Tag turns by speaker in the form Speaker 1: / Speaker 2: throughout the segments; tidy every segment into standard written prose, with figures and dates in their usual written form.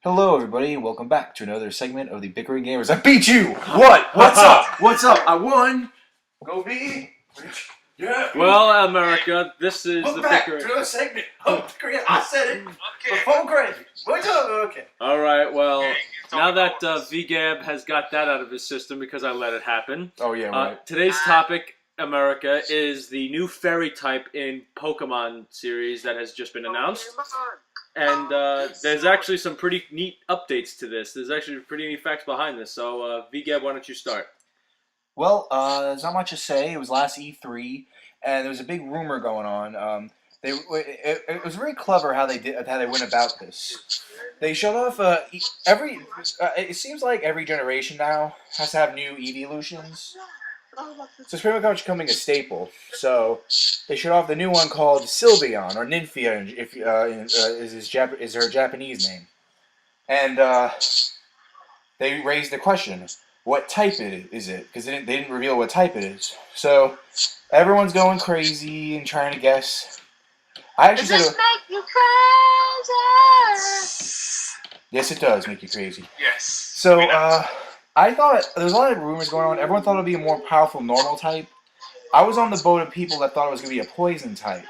Speaker 1: Hello, everybody. Welcome back to another segment of the Bickering Gamers. I beat you! What? What's up? What's up? I won! Go B! Yeah!
Speaker 2: Well, America, this is
Speaker 1: Welcome
Speaker 2: the
Speaker 1: back
Speaker 2: Bickering.
Speaker 1: to another segment of Bickering. I said it!
Speaker 3: Okay.
Speaker 1: Phone crazy! What's up? Okay.
Speaker 2: Alright, well,
Speaker 3: Okay,
Speaker 2: now that VGAB has got that out of his system because I let it happen,
Speaker 1: Oh, yeah, right.
Speaker 2: today's topic, America, is the new fairy type in Pokemon series that has just been announced. And there's actually some pretty neat updates to this. There's actually pretty neat facts behind this. So, VGAB, why don't you start?
Speaker 1: Well, there's not much to say. It was last E3, and there was a big rumor going on. It was very clever how they went about this. They showed off it seems like every generation now has to have new evolutions. So it's pretty much becoming a staple. So they showed off the new one called Sylveon or Nymphia, is her Japanese name, and they raised the question: what type is it? Because they didn't reveal what type it is. So everyone's going crazy and trying to guess. I actually
Speaker 4: Does
Speaker 1: said,
Speaker 4: this make you crazy?
Speaker 1: yes, it does make you crazy.
Speaker 3: Yes.
Speaker 1: So I thought there was a lot of rumors going on. Everyone thought it would be a more powerful normal type. I was on the boat of people that thought it was going to be a poison type.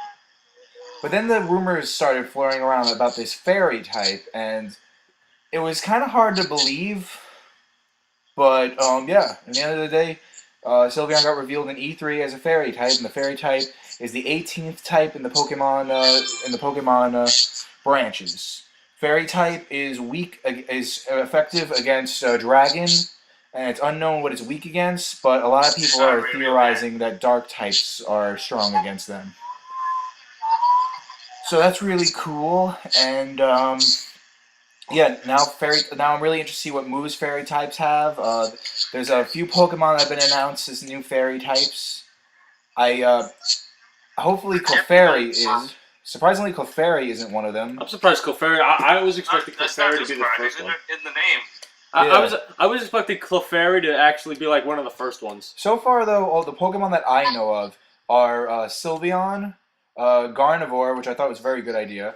Speaker 1: But then the rumors started flurrying around about this fairy type, and it was kind of hard to believe. But yeah, at the end of the day, Sylveon got revealed in E3 as a fairy type, and the fairy type is the 18th type in the Pokemon branches. Fairy type is effective against Dragon, and it's unknown what it's weak against, but a lot of people are theorizing that dark types are strong against them. So that's really cool, and yeah, now I'm really interested to see what moves fairy types have. There's a few Pokemon that have been announced as new fairy types. Hopefully Clefairy is. Surprisingly, Clefairy isn't one of them.
Speaker 2: I'm surprised Clefairy. I was expecting
Speaker 3: That's
Speaker 2: Clefairy
Speaker 3: not
Speaker 2: to be the first
Speaker 3: surprising,
Speaker 2: one.
Speaker 3: in the name.
Speaker 2: I was expecting Clefairy to actually be like one of the first ones.
Speaker 1: So far, though, all the Pokemon that I know of are Sylveon, Gardevoir, which I thought was a very good idea,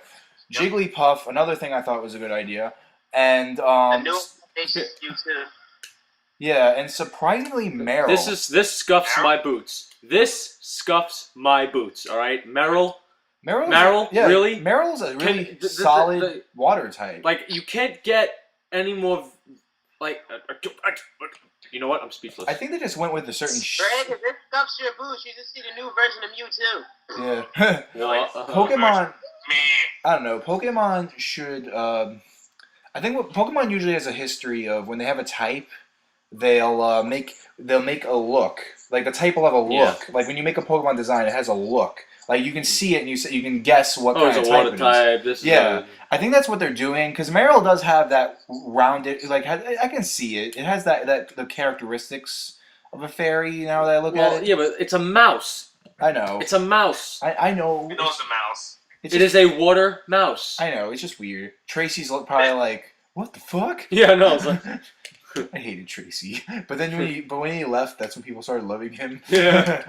Speaker 1: Jigglypuff, another thing I thought was a good idea, and
Speaker 4: The new you too.
Speaker 1: yeah, and surprisingly Meryl.
Speaker 2: This scuffs my boots. This scuffs my boots. All right, Meryl,
Speaker 1: yeah,
Speaker 2: really?
Speaker 1: Meryl's a really solid water type.
Speaker 2: Like you can't get any more. Like, you know what? I'm speechless.
Speaker 1: I think they just went with a certain.
Speaker 4: Greg, if this scuffs your boots, you just see the new version of Mewtwo.
Speaker 1: Yeah.
Speaker 2: Well,
Speaker 1: Pokemon.
Speaker 3: Me.
Speaker 1: I don't know. Pokemon should. I think what Pokemon usually has a history of when they have a type, they'll make a look. Like the type will have a look.
Speaker 2: Yeah.
Speaker 1: Like when you make a Pokemon design, it has a look. Like you can see it and you can guess what kind
Speaker 2: it's
Speaker 1: of
Speaker 2: a
Speaker 1: type
Speaker 2: water
Speaker 1: it
Speaker 2: type.
Speaker 1: is.
Speaker 2: This
Speaker 1: Yeah.
Speaker 2: is
Speaker 1: I think that's what they're doing because Meryl does have that rounded. Like I can see it. It has the characteristics of a fairy. Now that I look at it.
Speaker 2: yeah, but it's a mouse.
Speaker 1: I know.
Speaker 2: It's a mouse.
Speaker 1: I know.
Speaker 3: He knows the mouse.
Speaker 1: It's
Speaker 2: It
Speaker 1: just,
Speaker 2: is a water mouse.
Speaker 1: I know. It's just weird. Tracy's probably like, what the fuck?
Speaker 2: Yeah, no. It's like,
Speaker 1: I hated Tracy, but then when he left, that's when people started loving him.
Speaker 2: Yeah.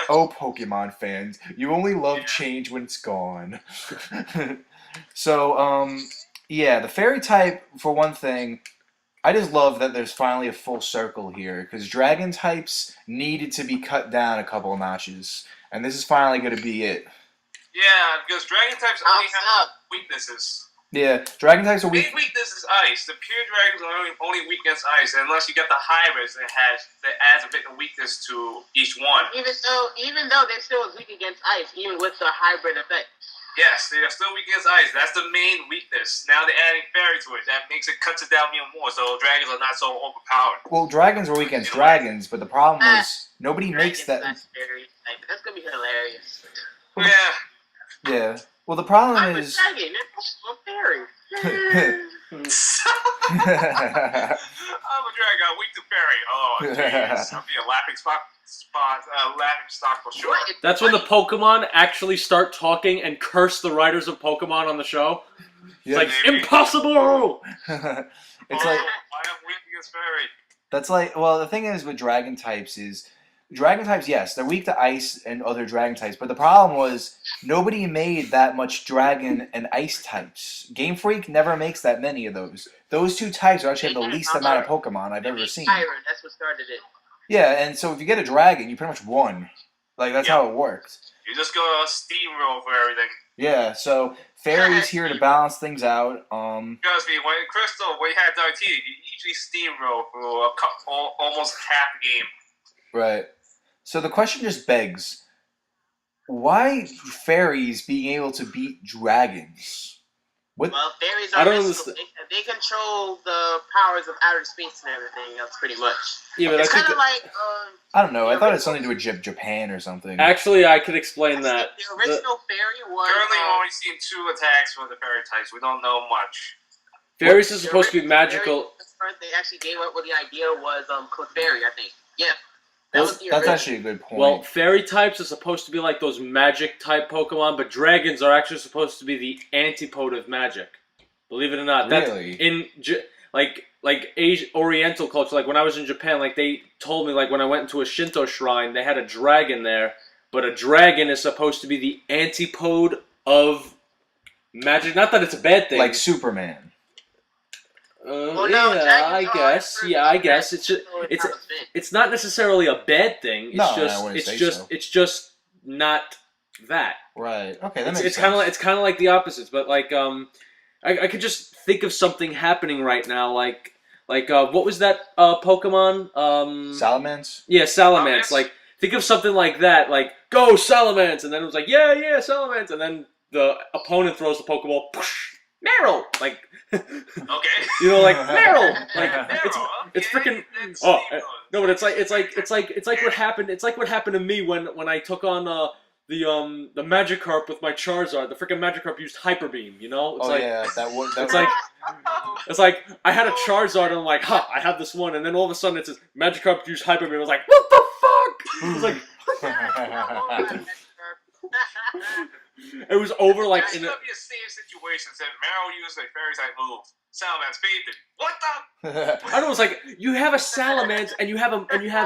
Speaker 1: Oh, Pokemon fans, you only love change when it's gone. So, yeah, the fairy type for one thing. I just love that there's finally a full circle here because dragon types needed to be cut down a couple of notches, and this is finally going to be it.
Speaker 3: Yeah, because dragon types only have weaknesses.
Speaker 1: Yeah, dragon types are
Speaker 3: Main
Speaker 1: weak.
Speaker 3: weakness is ice. The pure dragons are only weak against ice, unless you get the hybrids that adds a bit of weakness to each one.
Speaker 4: Even though they're still weak against ice, even with the hybrid effect.
Speaker 3: Yes, they are still weak against ice. That's the main weakness. Now they're adding fairy to it. That cuts it down even more, so dragons are not so overpowered.
Speaker 1: Well, dragons were weak against dragons, but the problem was nobody makes that.
Speaker 4: That's gonna be hilarious.
Speaker 3: Yeah.
Speaker 1: Yeah. Well, the problem
Speaker 4: I'm a
Speaker 1: is.
Speaker 4: dragon. That's a fairy.
Speaker 3: I'm a dragon, weak to fairy. Oh, jeez. I'll be a laughing stock for sure.
Speaker 2: that's when the Pokemon actually start talking and curse the writers of Pokemon on the show. It's like, impossible!
Speaker 1: It's like.
Speaker 3: I am weak against fairy.
Speaker 1: That's like. Well, the thing is with dragon types is. Dragon types, yes, they're weak to ice and other dragon types, but the problem was nobody made that much dragon and ice types. Game Freak never makes that many of those. Those two types are actually the least amount of Pokemon I've ever seen.
Speaker 4: Tyrant, that's what started it.
Speaker 1: Yeah, and so if you get a dragon, you pretty much won. Like, that's how it works.
Speaker 3: You just go steamroll for everything.
Speaker 1: Yeah, so Fairy's here to balance things out.
Speaker 3: Trust me, when Crystal, when you had Darty, you usually steamroll through almost half the game.
Speaker 1: Right. So the question just begs, why fairies being able to beat dragons? What?
Speaker 4: Well, fairies
Speaker 2: I
Speaker 4: are
Speaker 2: don't
Speaker 4: mystical. They control the powers of outer space and everything else, pretty much.
Speaker 2: Yeah, but
Speaker 4: It's
Speaker 2: I think
Speaker 4: kind of like
Speaker 1: I don't know. I thought it had something to do with Japan or something.
Speaker 2: actually I could explain that.
Speaker 4: the original fairy was.
Speaker 3: Currently, we've only seen 2 attacks from the fairy types. We don't know much.
Speaker 2: Fairies are supposed to be magical.
Speaker 4: First, they actually came up with the idea was Clefairy, I think. Yeah. That was the
Speaker 1: That's
Speaker 4: original.
Speaker 1: actually a good point.
Speaker 2: Well, fairy types are supposed to be like those magic type Pokemon, but dragons are actually supposed to be the antipode of magic. Believe it or not,
Speaker 1: Really?
Speaker 2: like Asian Oriental culture. Like when I was in Japan, like they told me, like when I went into a Shinto shrine, they had a dragon there, but a dragon is supposed to be the antipode of magic. Not that it's a bad thing.
Speaker 1: Like Superman.
Speaker 4: Well, no,
Speaker 2: I guess. Yeah, I guess it's just
Speaker 4: so it's not a thing.
Speaker 2: it's not necessarily a bad thing. It's
Speaker 1: No, I
Speaker 2: just
Speaker 1: wouldn't say so.
Speaker 2: it's just not that.
Speaker 1: Right. Okay, that makes
Speaker 2: It's
Speaker 1: sense.
Speaker 2: kind of like the opposites, but like I could just think of something happening right now, like what was that Pokemon?
Speaker 1: Salamence?
Speaker 2: Yeah, Salamence.
Speaker 3: Salamence?
Speaker 2: Like think of something like that, like go Salamence, and then it was like yeah Salamence, and then the opponent throws the Pokeball, Meryl, like
Speaker 3: Okay.
Speaker 2: you know, like Meryl, like
Speaker 3: Meryl,
Speaker 2: it's
Speaker 3: okay,
Speaker 2: freaking
Speaker 3: that's
Speaker 2: oh
Speaker 3: steamroll.
Speaker 2: no, but it's like what happened. It's like what happened to me when I took on the Magikarp with my Charizard. The freaking Magikarp used Hyper Beam. You know, it's
Speaker 1: Oh
Speaker 2: like
Speaker 1: yeah, that's
Speaker 2: it's like it's like I had a Charizard and I'm like, huh, I have this one, and then all of a sudden it says Magikarp used Hyper Beam. I was like, what the fuck? It was like it was over like
Speaker 3: That's
Speaker 2: in a,
Speaker 3: gonna be a same situation. Said Meryl used a fairy type move. Salamence fainted. What the?
Speaker 2: I don't know. It's like you have a Salamence and you have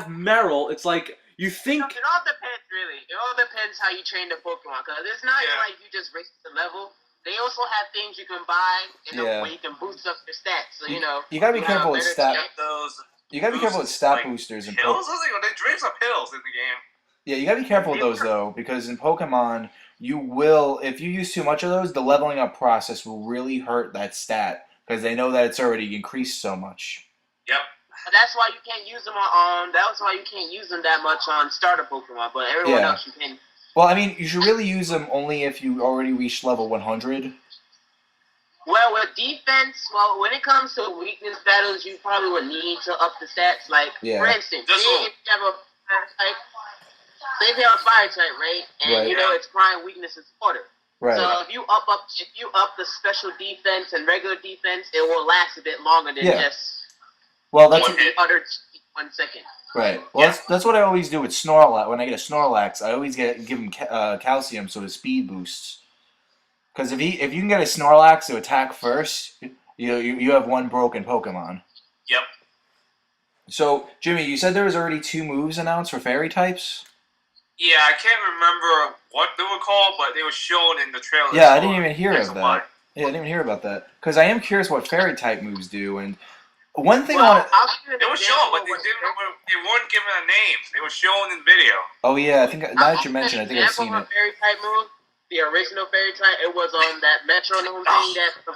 Speaker 2: Meryl. It's like you think.
Speaker 4: It all depends, really. It all depends how you train the Pokemon, because it's not
Speaker 3: Yeah.
Speaker 4: like you just raise the level. They also have things you can buy,
Speaker 1: Yeah.
Speaker 4: where you can boost up your stats. So, you know.
Speaker 1: You gotta be
Speaker 4: have
Speaker 1: careful with
Speaker 4: better
Speaker 1: stat.
Speaker 4: stats.
Speaker 3: Those
Speaker 1: You gotta be careful with stat boosters in
Speaker 3: pills.
Speaker 1: Pokemon.
Speaker 3: They drink some pills in the game.
Speaker 1: Yeah, you gotta be careful with those though, because in Pokemon, you will, if you use too much of those, the leveling up process will really hurt that stat because they know that it's already increased so much.
Speaker 3: Yep.
Speaker 4: But that's why you can't use them on. That's why you can't use them that much on starter Pokemon. But everyone
Speaker 1: Yeah.
Speaker 4: else you can.
Speaker 1: Well, I mean, you should really use them only if you already reached level 100.
Speaker 4: Well, with defense, when it comes to weakness battles, you probably would need to up the stats. Like,
Speaker 1: Yeah.
Speaker 4: for instance,
Speaker 3: Just
Speaker 4: say if you have a fire type, say if you have a fire type, right? And
Speaker 1: Right.
Speaker 4: you know its prime weakness is water.
Speaker 1: Right.
Speaker 4: So if you up the special defense and regular defense, it will last a bit longer than
Speaker 1: Yeah.
Speaker 4: just
Speaker 1: Well, that's
Speaker 4: the other 1 second.
Speaker 1: right. Well, that's what I always do with Snorlax. When I get a Snorlax, I always give him calcium so his speed boosts. Because if you can get a Snorlax to attack first, you have one broken Pokemon.
Speaker 3: Yep.
Speaker 1: So Jimmy, you said there was already 2 moves announced for Fairy types.
Speaker 3: Yeah, I can't remember what they were called, but they were shown in the trailer.
Speaker 1: Yeah, I didn't even hear
Speaker 3: Next
Speaker 1: of
Speaker 3: month.
Speaker 1: that. Yeah, I didn't even hear about that. Because I am curious what Fairy type moves do. And one thing I
Speaker 4: Well,
Speaker 1: want to...
Speaker 4: I'll give you an
Speaker 3: They were
Speaker 4: example
Speaker 3: shown, but
Speaker 4: of what-
Speaker 3: they weren't given a name. They were shown in video.
Speaker 1: Oh yeah, I think now
Speaker 4: I'll
Speaker 1: that you
Speaker 4: give
Speaker 1: mentioned,
Speaker 4: an
Speaker 1: I think I've
Speaker 4: example
Speaker 1: seen
Speaker 4: of
Speaker 1: it.
Speaker 4: a fairy type move. The original fairy type, it was on that metronome thing that the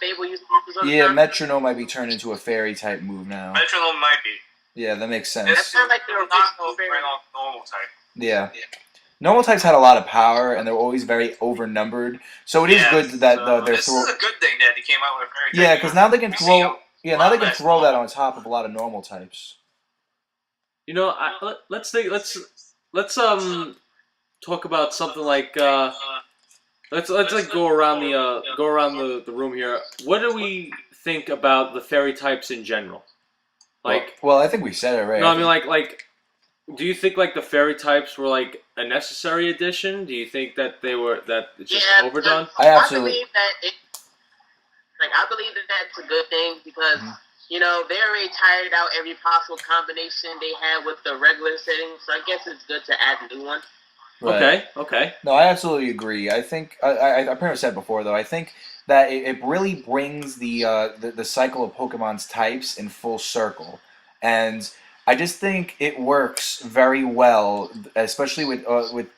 Speaker 4: Fable used to use on the
Speaker 1: Yeah,
Speaker 4: time.
Speaker 1: Metronome might be turned into a Fairy type move now.
Speaker 3: Metronome might be.
Speaker 1: Yeah, that makes
Speaker 3: It's
Speaker 1: sense.
Speaker 4: kind of like the
Speaker 3: not
Speaker 4: original fairy.
Speaker 3: right off normal type.
Speaker 1: Yeah. Normal types had a lot of power, and they're always very overnumbered. So it is
Speaker 3: Yeah,
Speaker 1: good that
Speaker 3: so
Speaker 1: they're
Speaker 3: this is a good thing that they came out with a fairy type.
Speaker 1: Yeah, because now they can
Speaker 3: We see
Speaker 1: throw.
Speaker 3: them.
Speaker 1: Yeah, now they can
Speaker 3: Well,
Speaker 1: throw that on top of a lot of normal types.
Speaker 2: You know, let's talk about something like let's like go around the room here. What do we think about the fairy types in general? Like,
Speaker 1: well, I think we said it right.
Speaker 2: no, I mean like, do you think like the fairy types were like a necessary addition? Do you think that it's just overdone?
Speaker 1: I absolutely-
Speaker 4: I believe that that's a good thing because
Speaker 1: Mhm.
Speaker 4: they already tired out every possible combination they had with the regular settings, so I guess it's good to add a new one.
Speaker 1: Right.
Speaker 2: Okay.
Speaker 1: No, I absolutely agree. I think I pretty much said before though. I think that it really brings the cycle of Pokemon's types in full circle, and I just think it works very well, especially with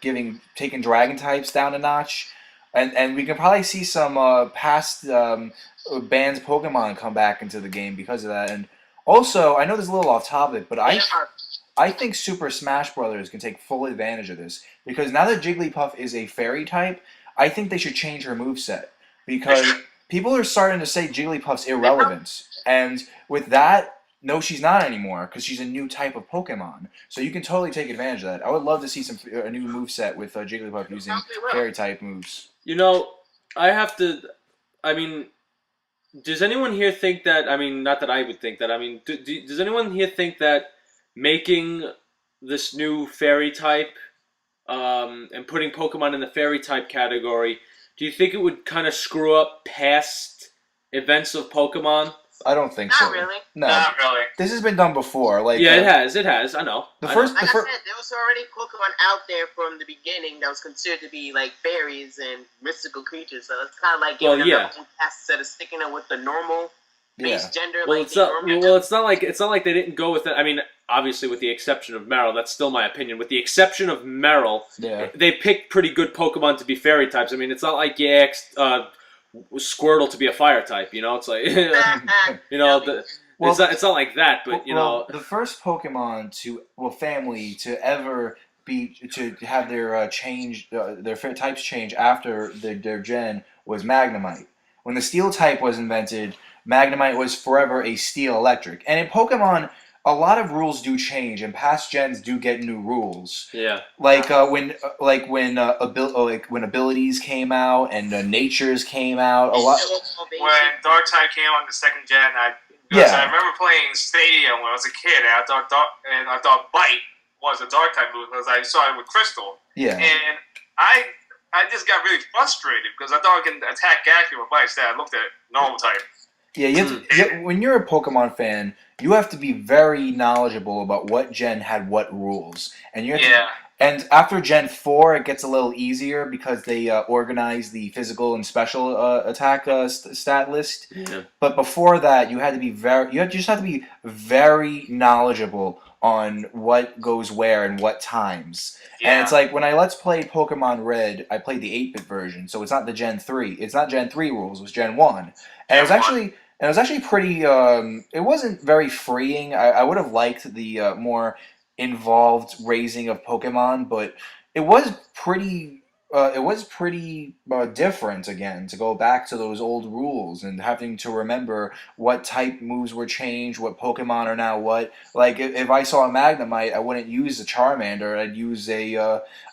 Speaker 1: taking Dragon types down a notch, and we can probably see some past banned Pokemon come back into the game because of that. And also, I know this is a little off topic, but
Speaker 4: Yeah.
Speaker 1: I think Super Smash Brothers can take full advantage of this because now that Jigglypuff is a fairy type, I think they should change her moveset because people are starting to say Jigglypuff's irrelevant. And with that, no, she's not anymore because she's a new type of Pokemon. So you can totally take advantage of that. I would love to see a new moveset with Jigglypuff using fairy type moves.
Speaker 2: I have to. I mean, does anyone here think that? I mean, not that I would think that. I mean, does anyone here think that making this new fairy type and putting Pokemon in the fairy type category, do you think it would kind of screw up past events of Pokemon?
Speaker 1: I don't think so.
Speaker 4: Not really.
Speaker 1: No,
Speaker 3: Not really.
Speaker 1: this has been done before. Like
Speaker 2: Yeah, it has. I know.
Speaker 1: The
Speaker 2: I
Speaker 1: first-
Speaker 2: know.
Speaker 4: Like I said, there was already Pokemon out there from the beginning that was considered to be like fairies and mystical creatures. So it's kind of like giving them their own pass instead of sticking them with the normal base gender.
Speaker 2: Well,
Speaker 4: like
Speaker 2: it's not like they didn't go with it. I mean, obviously, with the exception of Meryl, that's still my opinion. With the exception of Meryl, they picked pretty good Pokemon to be fairy types. I mean, it's not like you asked Squirtle to be a fire type. It's like it's not like that. But
Speaker 1: the first Pokemon family to ever to have their their types change after their gen was Magnemite. When the Steel type was invented, Magnemite was forever a Steel Electric. And in Pokemon, a lot of rules do change, and past gens do get new rules.
Speaker 2: Yeah.
Speaker 1: When abilities came out and natures came out, a lot.
Speaker 3: When Dark type came on the second gen, I remember playing Stadium when I was a kid, and I thought Bite was a Dark type move because I saw it with Crystal.
Speaker 1: Yeah.
Speaker 3: And I just got really frustrated because I thought I can attack Gaki with Bite. Instead, I looked at normal type.
Speaker 1: Yeah, when you're a Pokemon fan, you have to be very knowledgeable about what gen had what rules, and and after Gen 4, it gets a little easier because they organize the physical and special attack stat list.
Speaker 2: Yeah.
Speaker 1: But before that, you just have to be very knowledgeable on what goes where and what times. Yeah. And it's like when I Let's Play Pokemon Red, I played the 8-bit version, so it's not the Gen 3. It's not Gen 3 rules, it was Gen 1. And it was actually pretty. It wasn't very freeing. I would have liked the more involved raising of Pokemon, but it was pretty. It was pretty different again to go back to those old rules and having to remember what type moves were changed, what Pokemon are now what. Like if I saw a Magnemite, I wouldn't use a Charmander.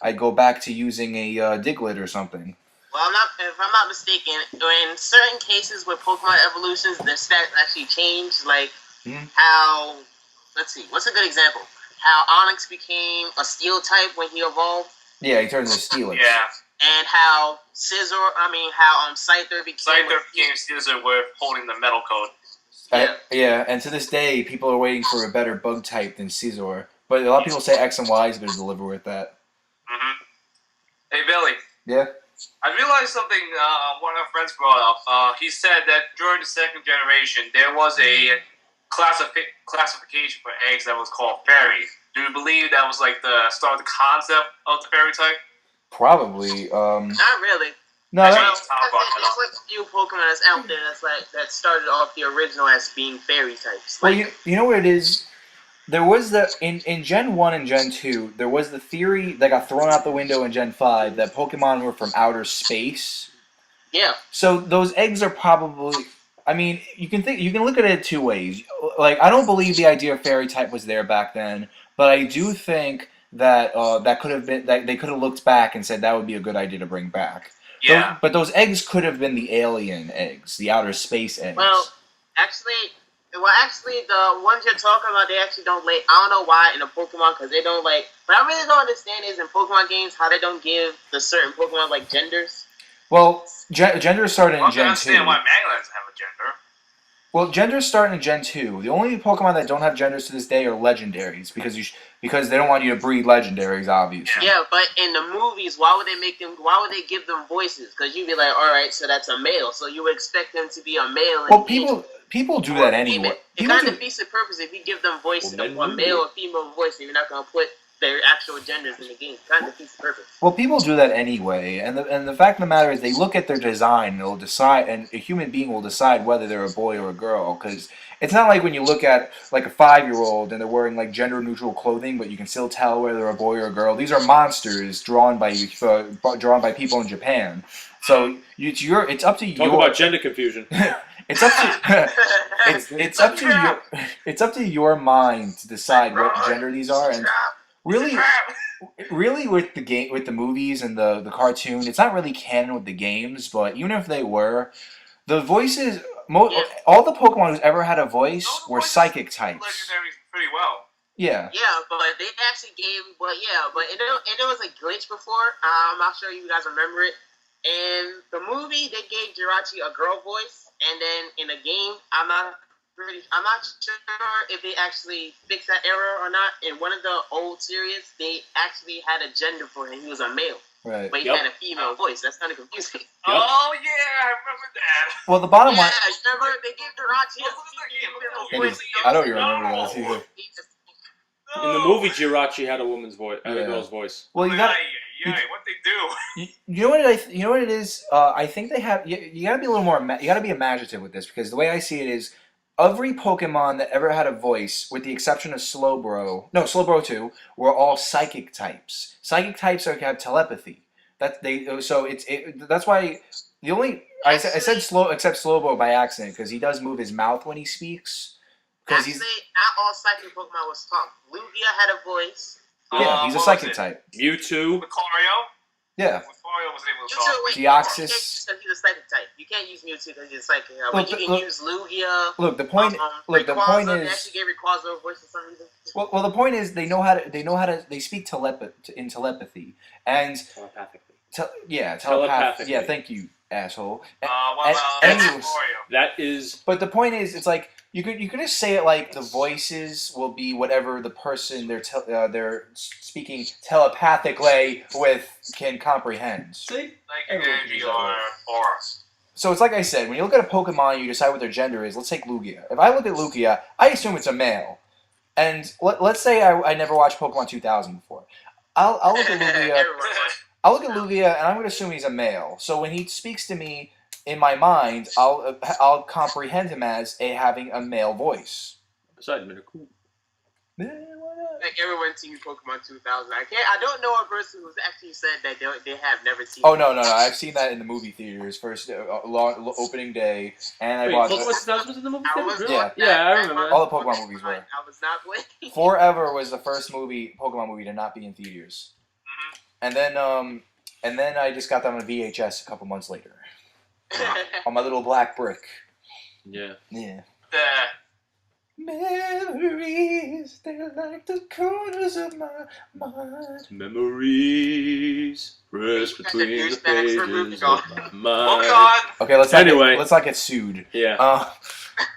Speaker 1: I'd go back to using a Diglett or something.
Speaker 4: Well, if I'm not mistaken, in certain cases with Pokemon evolutions, their stats actually change. Like how, let's see, what's a good example? How Onyx became a Steel type when he evolved.
Speaker 1: Yeah, he turns into Steelix.
Speaker 3: Yeah.
Speaker 4: And how Scyther became
Speaker 3: Scissor with holding the metal code.
Speaker 1: Yeah, and to this day, people are waiting for a better bug type than Scizor. But a lot of people say X and Y is going to deliver with that.
Speaker 3: Mm-hmm. Hey, Billy.
Speaker 1: Yeah?
Speaker 3: I realized something one of our friends brought up. He said that during the second generation, there was a classification for eggs that was called fairy. Do you believe that was like the start of the concept of the fairy type?
Speaker 1: Probably.
Speaker 4: Not really.
Speaker 1: No,
Speaker 4: there's like a few Pokemon that's out there that started off the original as being fairy types.
Speaker 1: Well, you know what it is? There was in Gen 1 and Gen 2, there was the theory that got thrown out the window in Gen 5 that Pokemon were from outer space.
Speaker 4: Yeah.
Speaker 1: So those eggs are probably. I mean, you can look at it two ways. Like, I don't believe the idea of fairy type was there back then, but I do think that that could have been that they could have looked back and said that would be a good idea to bring back.
Speaker 3: Yeah.
Speaker 1: But those eggs could have been the alien eggs, the outer space eggs.
Speaker 4: Well, actually, the ones you're talking about, they actually don't I don't know why in a Pokemon, because they don't What I really don't understand is in Pokemon games how they don't give the certain Pokemon genders.
Speaker 1: Well, gender started in Gen 2.
Speaker 3: I understand why Magnemite doesn't have a gender.
Speaker 1: Well, genders start in Gen 2. The only Pokemon that don't have genders to this day are legendaries because they don't want you to breed legendaries, obviously.
Speaker 4: Yeah, but in the movies, why would they make them? Why would they give them voices? Because you'd be like, all right, so that's a male. So you would expect them to be a male.
Speaker 1: Well, people do that anyway.
Speaker 4: It
Speaker 1: People
Speaker 4: kind of
Speaker 1: do.
Speaker 4: defeats the purpose if you give them voice,
Speaker 2: Well,
Speaker 4: a male or female voice, and you're not gonna put their actual genders in the game. Kind of defeats the purpose.
Speaker 1: Well, people do that anyway, and the fact of the matter is, they look at their design and they'll decide, and a human being will decide whether they're a boy or a girl. Because it's not like when you look at like a 5-year-old and they're wearing like gender-neutral clothing, but you can still tell whether they're a boy or a girl. These are monsters drawn by people in Japan. So it's up to you.
Speaker 2: Talk about gender confusion.
Speaker 1: It's up to it's up to your mind to decide what gender these are, and really with the movies and the cartoon, it's not really canon with the games. But even if they were, the voices, all the Pokemon who's ever had a voice were psychic types.
Speaker 3: Legendaries pretty well.
Speaker 1: Yeah.
Speaker 4: Yeah, but they actually gave, but there was a glitch before. I'm not sure you guys remember it. In the movie, they gave Jirachi a girl voice, and then in the game, I'm not sure if they actually fixed that error or not. In one of the old series, they actually had a gender for him. He was a male,
Speaker 1: Right.
Speaker 4: but he had a female voice. That's kind of confusing.
Speaker 3: Oh yeah, I remember that.
Speaker 1: Well, the bottom line.
Speaker 4: Remember they gave Jirachi a female voice.
Speaker 1: I don't even remember that either.
Speaker 2: In the movie, Jirachi had a woman's voice, had a girl's voice.
Speaker 1: Well, you got.
Speaker 3: What they do?
Speaker 1: You know what it is. I think they have. You gotta be a little more. You gotta be imaginative with this, because the way I see it is, every Pokemon that ever had a voice, with the exception of Slowbro 2, were all psychic types. Psychic types have telepathy. That's why the only I said Slowbro by accident, because he does move his mouth when he speaks. Because
Speaker 4: not all psychic Pokemon was talk. Lugia had a voice.
Speaker 1: Yeah, he's a psychic type.
Speaker 2: Mewtwo.
Speaker 3: Lucario?
Speaker 1: Yeah.
Speaker 3: Lucario was able to
Speaker 4: Mewtwo,
Speaker 3: talk.
Speaker 4: wait,
Speaker 1: Deoxys.
Speaker 4: because he's a psychic type. You can't use Mewtwo because he's a psychic type. But you can use Lugia.
Speaker 1: Look, the point. The point
Speaker 4: They
Speaker 1: is.
Speaker 4: actually gave Rayquaza a voice for some reason.
Speaker 1: Well, the point is they know how to. They speak in telepathy and.
Speaker 2: Telepathically.
Speaker 1: Telepathy. Yeah, thank you, asshole.
Speaker 3: Lucario?
Speaker 2: That is.
Speaker 1: But the point is, it's like you could just say it like the voices will be whatever the person they're speaking telepathically with can comprehend.
Speaker 2: See?
Speaker 3: Like energy or aura.
Speaker 1: So it's like I said, when you look at a Pokemon, you decide what their gender is. Let's take Lugia. If I look at Lugia, I assume it's a male. And let's say I never watched Pokemon 2000 before. I'll look at Lugia. I'll look at Lugia, and I'm going to assume he's a male. So when he speaks to me, in my mind, I'll comprehend him as having a male voice.
Speaker 2: Besides, cool.
Speaker 4: Like everyone seen Pokemon 2000. I don't know a person who's actually said that they have never seen.
Speaker 1: Oh no! I've seen that in the movie theaters first opening day, and I watched.
Speaker 2: Pokemon 2000 was in the movie theaters?
Speaker 1: Yeah,
Speaker 2: I remember that.
Speaker 1: All the Pokemon movies were.
Speaker 4: I was not playing.
Speaker 1: Forever was the first Pokemon movie to not be in theaters, and then I just got that on a VHS a couple months later. On my little black brick.
Speaker 2: Yeah.
Speaker 1: Yeah.
Speaker 3: The
Speaker 1: Memories, they're like the corners of my mind.
Speaker 2: Memories rest between the pages of my mind.
Speaker 1: Okay, let's not get sued.
Speaker 2: Yeah.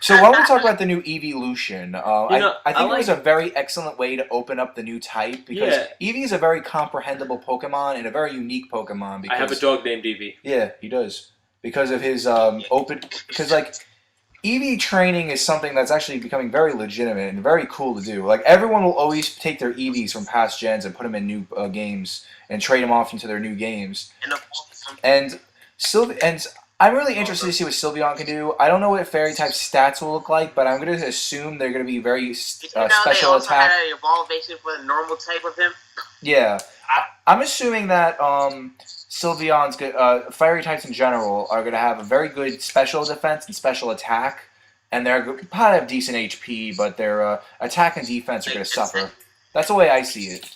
Speaker 1: So why don't we talk about the new Evolution? I think it was a very excellent way to open up the new type, because Eevee is a very comprehensible Pokemon and a very unique Pokemon. Because,
Speaker 2: I have a dog named Eevee.
Speaker 1: Yeah, he does. Because of his Eevee training is something that's actually becoming very legitimate and very cool to do. Like, everyone will always take their Eevees from past gens and put them in new games and trade them off into their new games. And I'm really interested to see what Sylveon can do. I don't know what Fairy type stats will look like, but I'm going to assume they're going to be very special
Speaker 4: they also
Speaker 1: attack.
Speaker 4: had an evolvation for the normal type of him.
Speaker 1: Yeah, I'm assuming that Sylveon's fairy types in general are going to have a very good special defense and special attack, and they're probably have decent HP, but their attack and defense are going to suffer. That's the way I see it,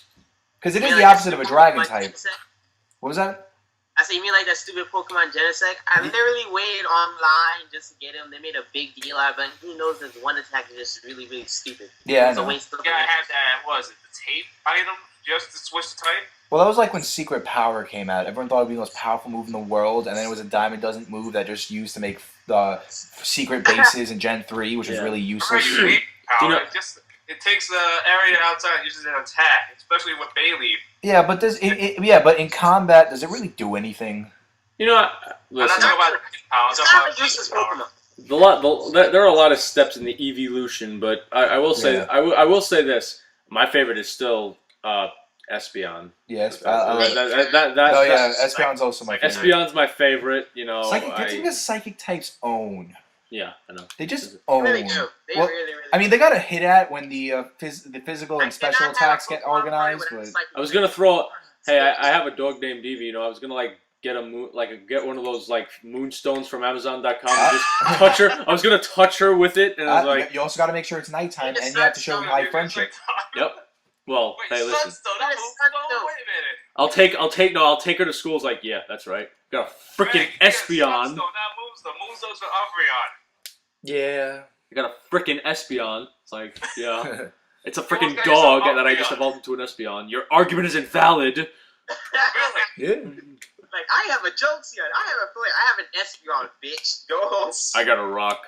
Speaker 1: because it is the opposite of a dragon type. What was that?
Speaker 4: I say, you mean like that stupid Pokemon Genesect? I literally waited online just to get him. They made a big deal out of it. He knows this one attack is just really, really stupid.
Speaker 1: Yeah,
Speaker 4: it's a waste of
Speaker 3: I had that, what was it, the tape item just to switch the type?
Speaker 1: Well, that was like when Secret Power came out. Everyone thought it would be the most powerful move in the world, and then it was a Diamond Doesn't move that just used to make secret bases in Gen 3, which was
Speaker 2: Yeah.
Speaker 1: really
Speaker 3: I
Speaker 1: useless.
Speaker 3: really hate power.
Speaker 2: You know-
Speaker 3: It takes the area outside and uses an attack, especially with Bayleaf.
Speaker 1: Yeah, but but in combat, does it really do anything?
Speaker 2: You know,
Speaker 3: I'm not
Speaker 2: listen.
Speaker 3: talking about power. I'm
Speaker 4: It's
Speaker 3: talking
Speaker 4: not
Speaker 3: about
Speaker 4: a useless
Speaker 3: power.
Speaker 4: Pokemon.
Speaker 2: There are a lot of steps in the evolution, but I will say
Speaker 1: Yeah.
Speaker 2: I will say this. My favorite is still Espeon.
Speaker 1: Yes.
Speaker 2: Oh
Speaker 1: Yeah, Espeon's also my favorite.
Speaker 2: Espeon's my favorite. You know,
Speaker 1: Psychic, that's because psychic types own.
Speaker 2: yeah, I know.
Speaker 1: They just
Speaker 4: They
Speaker 1: own.
Speaker 4: really do. They
Speaker 1: Well,
Speaker 4: really, really
Speaker 1: I mean, they got a hit at when the physical
Speaker 4: I
Speaker 1: and special
Speaker 4: cannot have
Speaker 1: attacks
Speaker 4: a
Speaker 1: get
Speaker 4: Pokemon party
Speaker 1: organized,
Speaker 4: without
Speaker 1: but
Speaker 4: psychic
Speaker 2: I was gonna
Speaker 4: types.
Speaker 2: throw. Hey, I have a dog named Evie. You know, I was gonna like get a moon, get one of those like moonstones from Amazon.com and just touch her. I was gonna touch her with it, and I was like,
Speaker 1: you also got to make sure it's nighttime,
Speaker 4: It's
Speaker 1: and you have to show
Speaker 4: sunstone,
Speaker 1: high
Speaker 3: It's
Speaker 1: friendship.
Speaker 2: yep. Well,
Speaker 3: Wait,
Speaker 2: hey, listen.
Speaker 3: Sunstone?
Speaker 4: That
Speaker 3: That
Speaker 4: is
Speaker 3: Moonstone?
Speaker 4: Sunstone.
Speaker 3: Wait a minute.
Speaker 2: I'll take her to school. It's like, yeah, that's right. Got a freaking
Speaker 3: Right, yeah,
Speaker 2: Espeon.
Speaker 3: Sunstone, not Moonstone. Moonstone's for Umbreon.
Speaker 1: Yeah.
Speaker 2: I got a freaking Espeon. It's like, yeah. It's a
Speaker 3: You
Speaker 2: freaking
Speaker 3: almost got
Speaker 2: dog
Speaker 3: yourself
Speaker 2: that I just
Speaker 3: Umbreon.
Speaker 2: evolved into an Espeon. Your argument is invalid.
Speaker 3: Really?
Speaker 1: Yeah.
Speaker 4: Like, I have a jokes here. I have a player. I have an Espeon, bitch. Go home.
Speaker 2: I got a rock.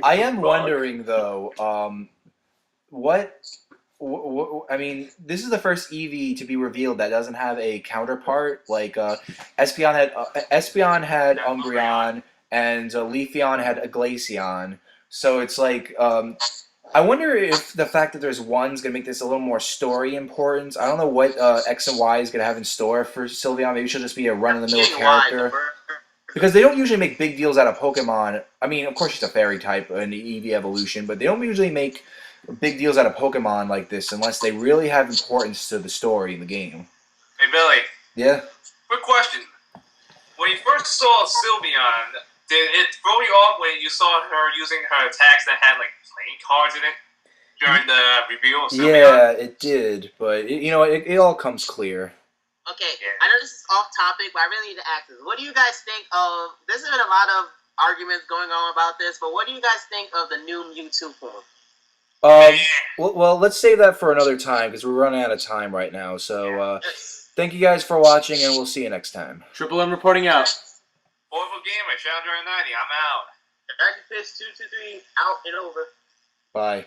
Speaker 1: I am wondering though, I mean, this is the first Eevee to be revealed that doesn't have a counterpart. Like Espeon had Umbreon, and Leafeon had a Glaceon. So it's like, I wonder if the fact that there's one's gonna make this a little more story important. I don't know what X and Y is gonna have in store for Sylveon. Maybe she'll just be a run-of-the-mill character. Because they don't usually make big deals out of Pokemon. I mean, of course she's a fairy type in the Eevee evolution, but they don't usually make big deals out of Pokemon like this unless they really have importance to the story in the game.
Speaker 3: Hey, Billy.
Speaker 1: Yeah?
Speaker 3: Quick question. When you first saw Sylveon, did it throw you off when you saw her using her attacks that had, like, playing cards in it during the reveal of Sylveon?
Speaker 1: Yeah, it did, but it all comes clear.
Speaker 4: Okay, I know this is off topic, but I really need to ask this. What do you guys think of... There's been a lot of arguments going on about this, but what do you guys think of the new Mewtwo form?
Speaker 1: Well, let's save that for another time because we're running out of time right now. So, thank you guys for watching, and we'll see you next time.
Speaker 2: Triple M reporting out.
Speaker 3: Orville Gamer, Challenger 90, I'm out.
Speaker 4: Dragon Fish 223, out and over.
Speaker 1: Bye.